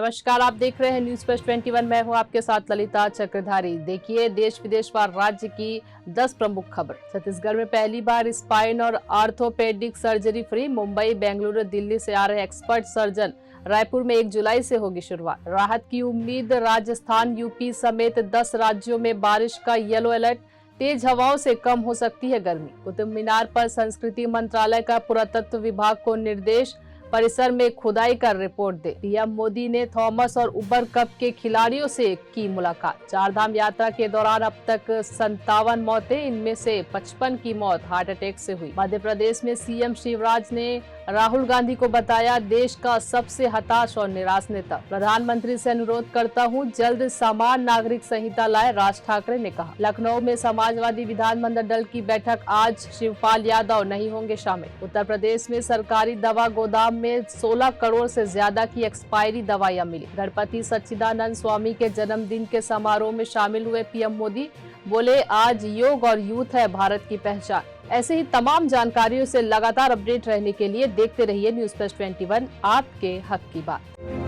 नमस्कार, आप देख रहे हैं न्यूज फर्स्ट 21। मैं हूं आपके साथ ललिता चक्रधारी। देखिए देश विदेश व राज्य की 10 प्रमुख खबर। छत्तीसगढ़ में पहली बार स्पाइन और orthopaedic surgery free. Mumbai, Bengaluru, Delhi से आ रहे एक्सपर्ट सर्जन। रायपुर में 1 जुलाई से होगी शुरुआत। राहत की उम्मीद। राजस्थान, यूपी समेत 10 राज्यों में बारिश का येलो अलर्ट। तेज हवाओं से कम हो सकती है गर्मी। कुतुब मीनार पर संस्कृति मंत्रालय का पुरातत्व विभाग को निर्देश। परिसर में खुदाई कर रिपोर्ट दे। पीएम मोदी ने थॉमस और उबर कप के खिलाड़ियों से की मुलाकात। चारधाम यात्रा के दौरान अब तक 57 मौतें, इनमें से 55 की मौत हार्ट अटैक से हुई। मध्य प्रदेश में सीएम शिवराज ने राहुल गांधी को बताया देश का सबसे हताश और निराश नेता। प्रधानमंत्री से अनुरोध करता हूं, जल्द समान नागरिक संहिता लाए, राज ठाकरे ने कहा। लखनऊ में समाजवादी विधानमंडल दल की बैठक आज। शिवपाल यादव नहीं होंगे शामिल। उत्तर प्रदेश में सरकारी दवा गोदाम में 16 करोड़ से ज्यादा की एक्सपायरी दवाइयां मिली। गणपति सच्चिदानंद स्वामी के जन्मदिन के समारोह में शामिल हुए पीएम मोदी। बोले आज योग और यूथ है भारत की पहचान। ऐसे ही तमाम जानकारियों से लगातार अपडेट रहने के लिए देखते रहिए न्यूज फर्स्ट 21, आपके हक की बात।